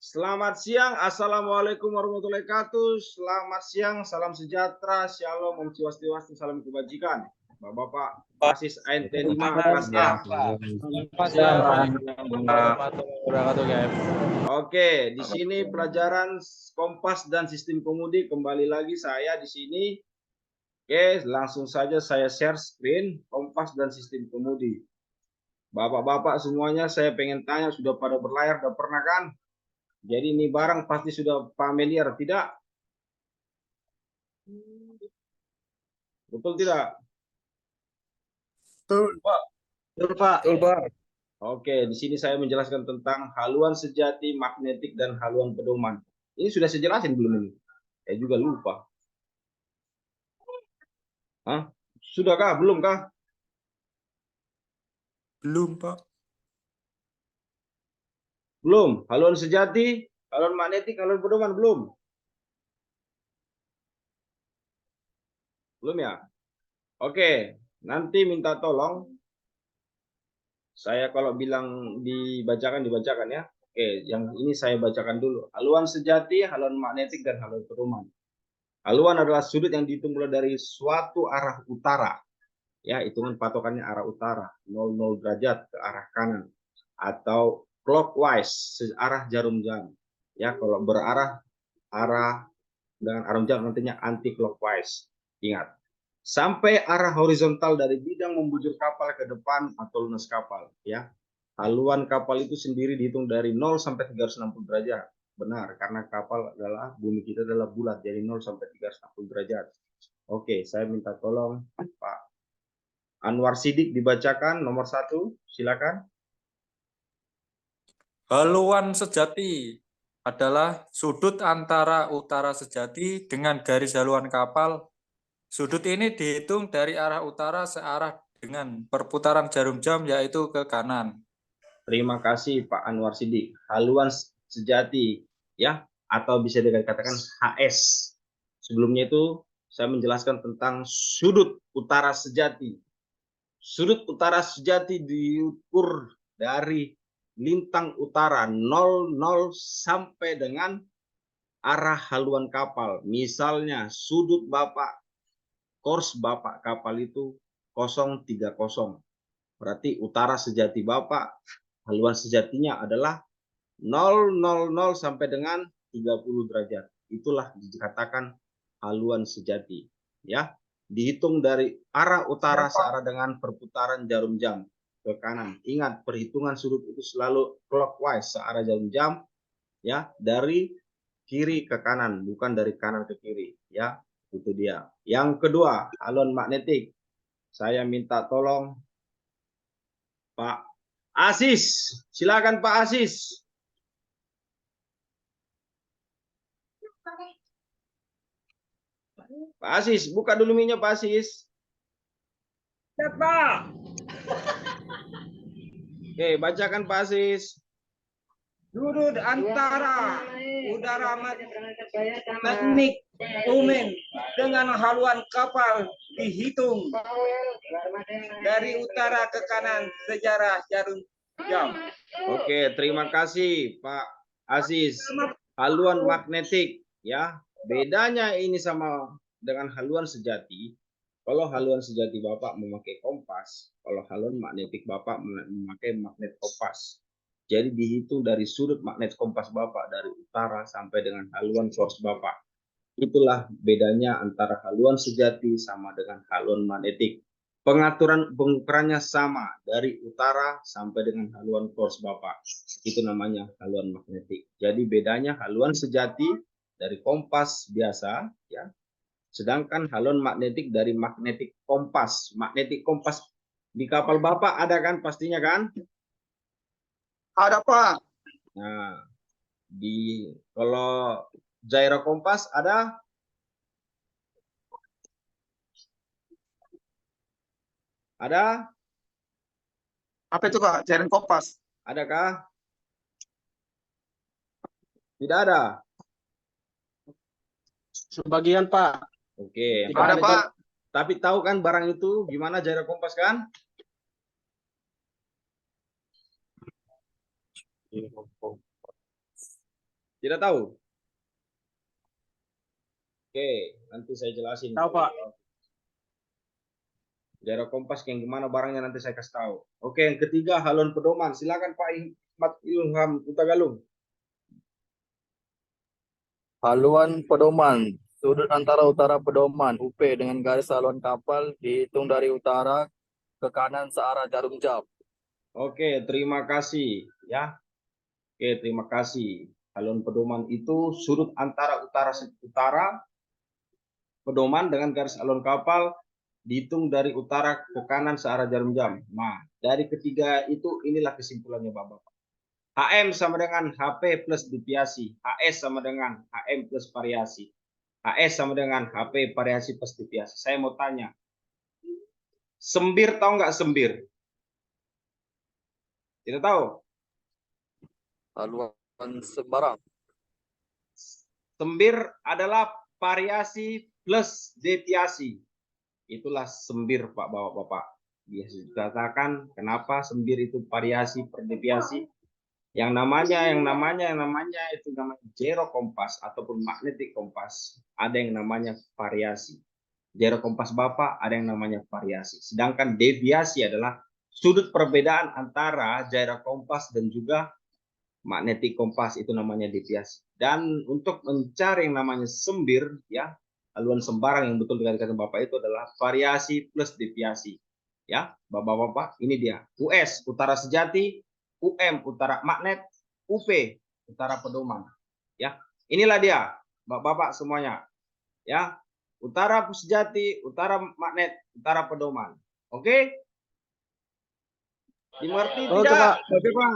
Selamat siang, Assalamualaikum warahmatullahi wabarakatuh. Selamat siang, salam sejahtera, shalom, om swastiastu, salam kebajikan. Bapak-bapak, basis ANT 5 kelas A. Oke, di sini pelajaran Kompas dan Sistem Kemudi. Kembali lagi saya di sini. Oke, langsung saja saya share screen Kompas dan Sistem Kemudi. Bapak-bapak semuanya saya pengen tanya, sudah pada berlayar, udah pernah kan? Jadi ini barang pasti sudah familiar, tidak? Betul tidak? Betul, Pak. Betul, Pak. Betul, Pak. Oke, di sini saya menjelaskan tentang haluan sejati, magnetik, dan haluan pedoman. Ini sudah saya jelasin belum ini? Saya juga lupa. Hah? Sudahkah? Belumkah? Belum, Pak. Belum. Haluan sejati, haluan magnetik, haluan pedoman belum? Belum ya? Oke, nanti minta tolong. Saya kalau bilang dibacakan ya. Oke, yang ini saya bacakan dulu. Haluan sejati, haluan magnetik, dan haluan pedoman. Haluan adalah sudut yang dihitung mulai dari suatu arah utara. Ya, hitungan patokannya arah utara, 00 derajat ke arah kanan. Atau clockwise, searah jarum jam. Ya, kalau berarah arah dengan arah jam nantinya anti clockwise. Ingat. Sampai arah horizontal dari bidang membujur kapal ke depan atau lunas kapal. Ya, haluan kapal itu sendiri dihitung dari 0 sampai 360 derajat. Benar, karena kapal adalah, bumi kita adalah bulat, jadi 0 sampai 360 derajat. Oke, saya minta tolong Pak Anwar Sidik dibacakan nomor 1, silakan. Haluan sejati adalah sudut antara utara sejati dengan garis haluan kapal. Sudut ini dihitung dari arah utara searah dengan perputaran jarum jam, yaitu ke kanan. Terima kasih Pak Anwar Sidik. Haluan sejati ya, atau bisa dikatakan HS. Sebelumnya itu saya menjelaskan tentang sudut utara sejati. Sudut utara sejati diukur dari lintang utara 00 sampai dengan arah haluan kapal. Misalnya sudut Bapak, kurs Bapak kapal itu 030. Berarti utara sejati Bapak, haluan sejatinya adalah 000 sampai dengan 30 derajat. Itulah dikatakan haluan sejati. Ya, dihitung dari arah utara searah dengan perputaran jarum jam ke kanan. Ingat, perhitungan sudut itu selalu clockwise, searah jarum jam, ya, dari kiri ke kanan, bukan dari kanan ke kiri. Ya, itu dia. Yang kedua, haluan magnetik. Saya minta tolong Pak Asis. Silakan Pak Asis. Pak Asis, buka dulu minyak Pak Asis. Ya, Pak. Oke, bacakan Pak Asis. Sudut antara udara magnetik umum dengan haluan kapal dihitung dari utara ke kanan sejarah jarum jam. Oke, terima kasih Pak Asis. Haluan magnetik ya. Bedanya ini sama dengan haluan sejati. Kalau haluan sejati Bapak memakai kompas, kalau haluan magnetik Bapak memakai magnet kompas. Jadi dihitung dari sudut magnet kompas Bapak dari utara sampai dengan haluan source Bapak. Itulah bedanya antara haluan sejati sama dengan haluan magnetik. Pengukurannya sama dari utara sampai dengan haluan source Bapak. Itu namanya haluan magnetik. Jadi bedanya haluan sejati dari kompas biasa ya. Sedangkan haluan magnetik dari magnetik kompas. Magnetik kompas di kapal Bapak ada kan pastinya kan? Ada, Pak. Nah, kalau gyro kompas ada? Ada? Apa itu, Pak? Jaring kompas. Adakah? Tidak ada. Sebagian, Pak. Oke. Tidak ada, Pak. Tapi tahu kan barang itu gimana gyro kompas kan? Tidak tahu? Oke, nanti saya jelasin. Tahu, Pak. Gyro kompas yang gimana barangnya nanti saya kasih tahu. Oke, yang ketiga haluan pedoman. Silakan Pak Ahmad Ilham Utagalung. Haluan pedoman. Sudut antara utara pedoman UP dengan garis haluan kapal dihitung dari utara ke kanan searah jarum jam. Oke, terima kasih ya. Oke, terima kasih. Haluan pedoman itu sudut antara utara pedoman dengan garis haluan kapal dihitung dari utara ke kanan searah jarum jam. Nah, dari ketiga itu inilah kesimpulannya Bapak. HM sama dengan HP plus deviasi. HS sama dengan HM plus variasi. HS sama dengan HP variasi plus deviasi. Saya mau tanya, sembir tahu nggak sembir? Tidak tahu? Haluan sembarang. Sembir adalah variasi plus deviasi. Itulah sembir Pak Bapak-Bapak. Biasa dikatakan kenapa sembir itu variasi per deviasi. Yang namanya itu namanya gyro kompas ataupun magnetic kompas. Ada yang namanya variasi. Gyro kompas Bapak ada yang namanya variasi. Sedangkan deviasi adalah sudut perbedaan antara gyro kompas dan juga magnetic kompas, itu namanya deviasi. Dan untuk mencari yang namanya sembir ya, haluan sembarang yang betul dikatakan Bapak itu adalah variasi plus deviasi. Ya, Bapak-bapak, ini dia. US utara sejati, utara magnet, UP utara pedoman. Ya, inilah dia, Bapak-bapak semuanya. Ya, utara sejati, utara magnet, utara pedoman. Oke? Dimengerti Oke, tidak? Pak. Oke, Pak.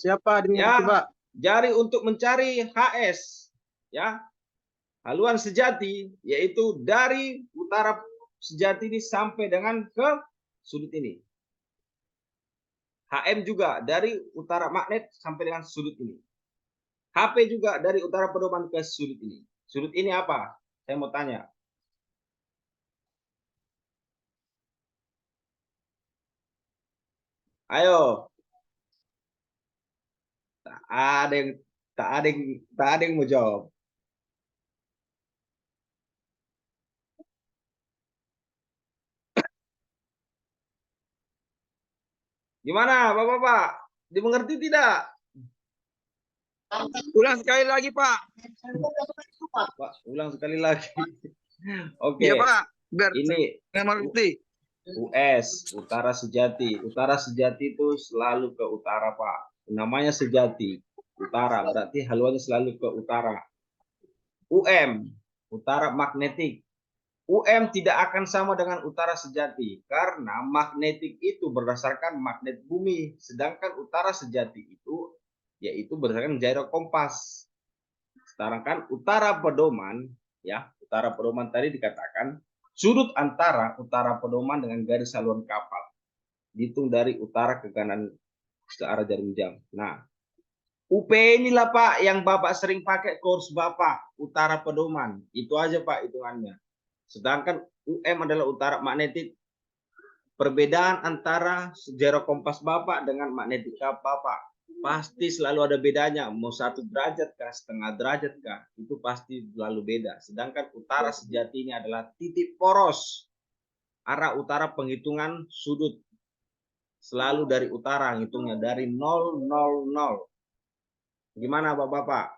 Siapa dimengerti, Ya. Pak? Jadi untuk mencari HS, ya, haluan sejati, yaitu dari utara sejati ini sampai dengan ke sudut ini. HM juga dari utara magnet sampai dengan sudut ini. HP juga dari utara pedoman ke sudut ini. Sudut ini apa? Saya mau tanya. Ayo. Tak ada yang tak ada yang mau jawab. Gimana, Bapak-bapak? Dimengerti tidak? Ulang sekali lagi, Pak. Pak, ulang sekali lagi. Oke. Iya, Pak. Biar Ini mengerti. US, utara sejati. Utara sejati itu selalu ke utara, Pak. Namanya sejati, utara. Berarti haluannya selalu ke utara. utara magnetik. tidak akan sama dengan utara sejati. Karena magnetik itu berdasarkan magnet bumi. Sedangkan utara sejati itu yaitu berdasarkan gyro kompas. Sedangkan utara pedoman, ya, utara pedoman tadi dikatakan sudut antara utara pedoman dengan garis haluan kapal dihitung dari utara ke kanan ke arah jarum jam. Nah, UP inilah Pak yang Bapak sering pakai kurs Bapak, utara pedoman. Itu aja Pak hitungannya. Sedangkan adalah utara magnetik. Perbedaan antara gyro kompas Bapak dengan magnetika Bapak pasti selalu ada bedanya. Mau 1 derajat kah, setengah derajat kah, itu pasti selalu beda. Sedangkan utara sejati ini adalah titik poros. Arah utara penghitungan sudut. Selalu dari utara, hitungnya dari 000. Gimana Bapak-bapak?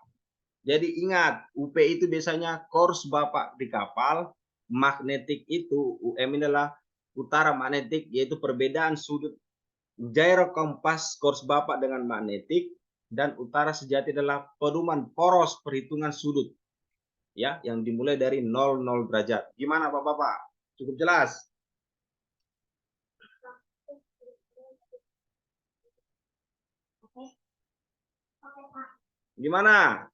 Jadi ingat, UP itu biasanya kurs Bapak di kapal, magnetik itu, ini adalah utara magnetik, yaitu perbedaan sudut gyro kompas kurs Bapak dengan magnetik, dan utara sejati adalah pedoman poros perhitungan sudut, ya, yang dimulai dari 0 derajat. Gimana Bapak-bapak? Cukup jelas? Gimana?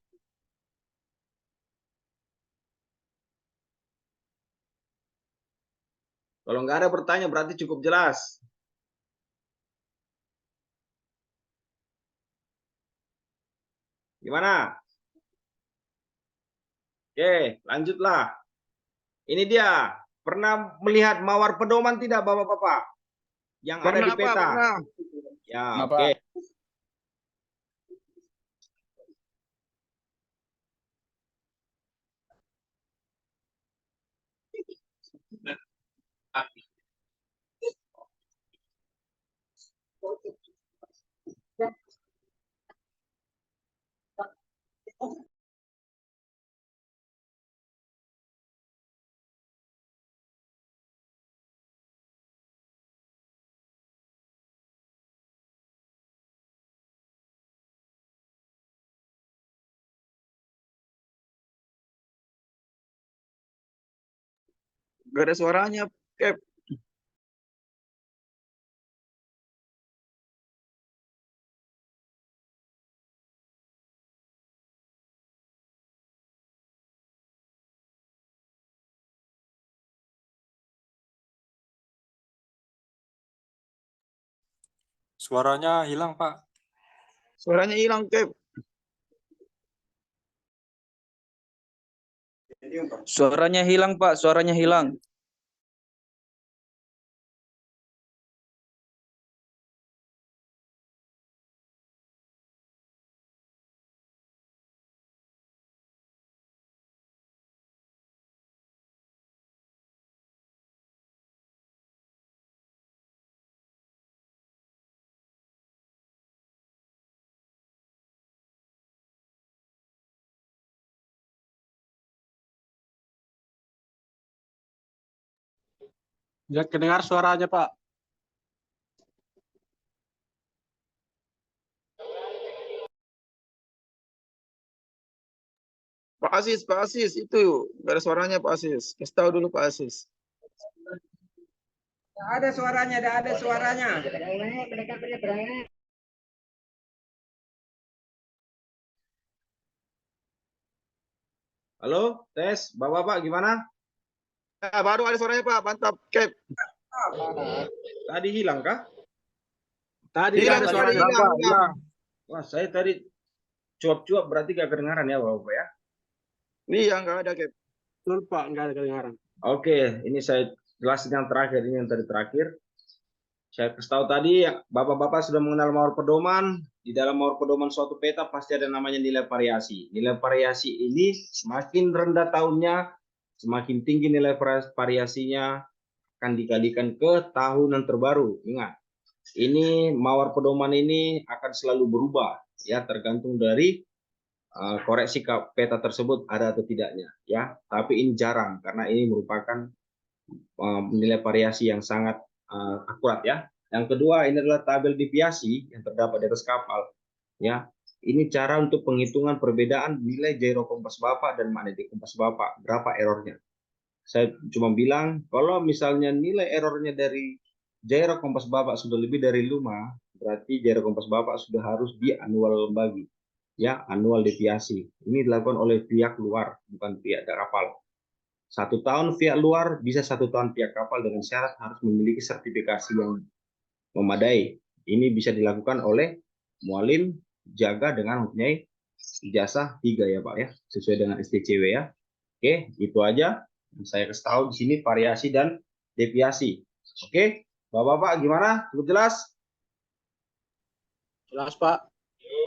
Kalau nggak ada bertanya berarti cukup jelas. Gimana? Oke, lanjutlah. Ini dia. Pernah melihat mawar pedoman tidak Bapak-bapak? Yang ada di Pernah, Pak. peta. Pernah. Ya, Kenapa? oke. Gak ada suaranya, Cap. Suaranya hilang, Pak. Suaranya hilang, Cap. Suaranya hilang, Pak. Suaranya hilang. Ya kedengar suaranya, Pak. Pak Asis, itu gak ada suaranya Pak Asis. Kasih tahu dulu Pak Asis. Ada suaranya, ada suaranya. Halo, tes, Bapak-bapak gimana? Ya, baru ada suaranya Pak, mantap, Cap. Tadi hilang kah? Tadi Hilang, ada tadi suaranya hilang, Pak, hilang. Wah, saya tadi cuap-cuap berarti gak kedengaran ya, Bapak ya? Iya, nggak ada, Cap. Betul Pak, nggak ada kedengaran. Oke, ini saya jelasin yang terakhir, ini yang tadi terakhir. Saya kasih tahu tadi, Bapak-bapak sudah mengenal mawar pedoman. Di dalam mawar pedoman suatu peta pasti ada namanya nilai variasi. Nilai variasi ini semakin rendah tahunnya, semakin tinggi nilai variasinya akan dikalikan ke tahunan terbaru. Ingat, ini mawar pedoman ini akan selalu berubah, ya tergantung dari koreksi peta tersebut ada atau tidaknya, ya. Tapi ini jarang karena ini merupakan nilai variasi yang sangat akurat, ya. Yang kedua, ini adalah tabel deviasi yang terdapat di atas kapal, ya. Ini cara untuk penghitungan perbedaan nilai gyro kompas Bapak dan magnetik kompas Bapak, berapa errornya. Saya cuma bilang, kalau misalnya nilai errornya dari gyro kompas Bapak sudah lebih dari 5, berarti gyro kompas Bapak sudah harus di annual bagi, ya, annual deviasi. Ini dilakukan oleh pihak luar, bukan pihak kapal. 1 tahun pihak luar, bisa 1 tahun pihak kapal dengan syarat harus memiliki sertifikasi yang memadai. Ini bisa dilakukan oleh mualim jaga dengan mempunyai ijazah 3 ya Pak ya, sesuai dengan STCW ya. Oke, itu aja saya kasih tahu di sini variasi dan deviasi. Oke, Bapak-bapak gimana? Cukup jelas? Jelas Pak.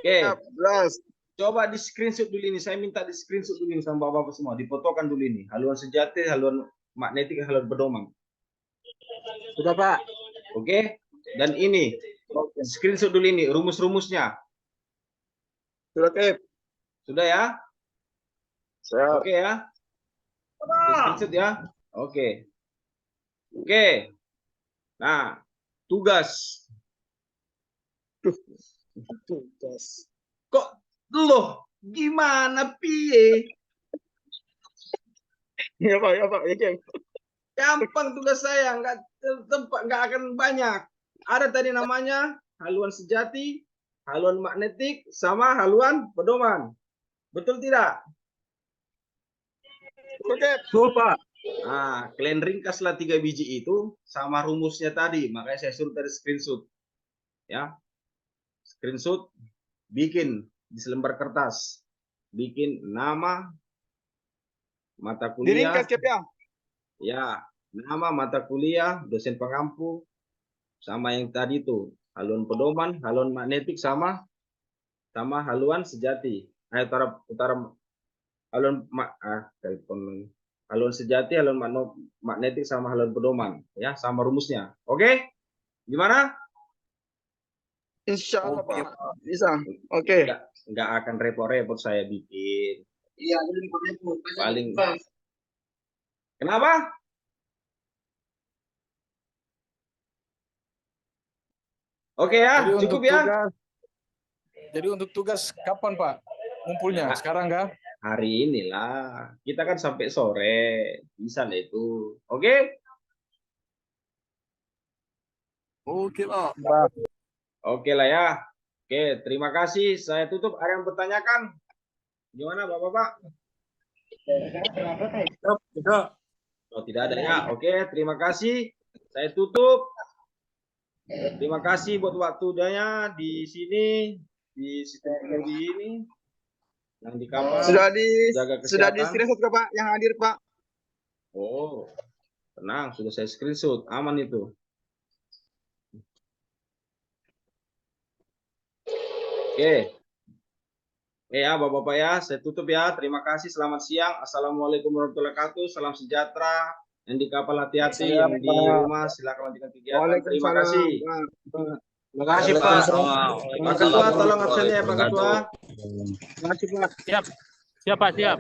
Oke, Jelas. coba di screenshot dulu ini. Saya minta di screenshot dulu ini sama Bapak-bapak semua. Difotokan dulu ini. Haluan sejati, haluan magnetik, haluan pedoman. Sudah Pak. Oke, dan ini screenshot dulu ini rumus-rumusnya. Sudah, Cap. Sudah ya? Siap. Oke ya? Screenshot ya? Oke. Oke. Nah, tugas. Tugas. Kok loh? Gimana piye? Ya Pak, ya Pak, ya Cap. Gampang tugas saya, nggak akan banyak. Ada tadi namanya haluan sejati, haluan magnetik, sama haluan pedoman. Betul tidak? Betul Pak. Nah, kalian ringkaslah 3 biji itu sama rumusnya tadi. Makanya saya suruh tadi screenshot. Ya, screenshot, bikin di selembar kertas. Bikin nama, mata kuliah. Diringkas Cap ya. Ya, nama mata kuliah, dosen pengampu, sama yang tadi itu haluan pedoman, haluan magnetik, sama haluan sejati. Utara haluan haluan sejati, haluan magnetik, sama haluan pedoman, ya, sama rumusnya. Oke, gimana? Insya Allah Oke, Pak. Pak. Bisa. Oke. Nggak akan repot-repot saya bikin. Iya, Paling. Kenapa? Oke ya, Jadi cukup untuk ya. tugas, jadi untuk tugas kapan Pak ngumpulnya? Ya. Sekarang kah? hari inilah. Kita kan sampai sore. Bisa lah itu. Oke? Oke, Pak. Oke lah ya. Oke, terima kasih. Saya tutup. Ada yang bertanyakan? Gimana Bapak-Bapak? Tidak. Oh, tidak ada ya. Oke, terima kasih. Saya tutup. Terima kasih buat waktunya di sini, di sistem kemudi ini, yang di kapal. Jaga Sudah di kesehatan. screenshot ke Pak yang hadir Pak. Oh, tenang, sudah saya screenshot, aman itu. Oke. Ya, Bapak-Bapak ya, saya tutup ya. Terima kasih, selamat siang. Assalamualaikum warahmatullahi wabarakatuh. Salam sejahtera. Yang di kapal hati-hati, yang di rumah silakan lanjutkan kegiatan. Terima kasih. Terima kasih Pak. Pak Ketua, tolong absennya ya Pak Ketua. Terima kasih Pak. Siap. Siap, Pak, siap.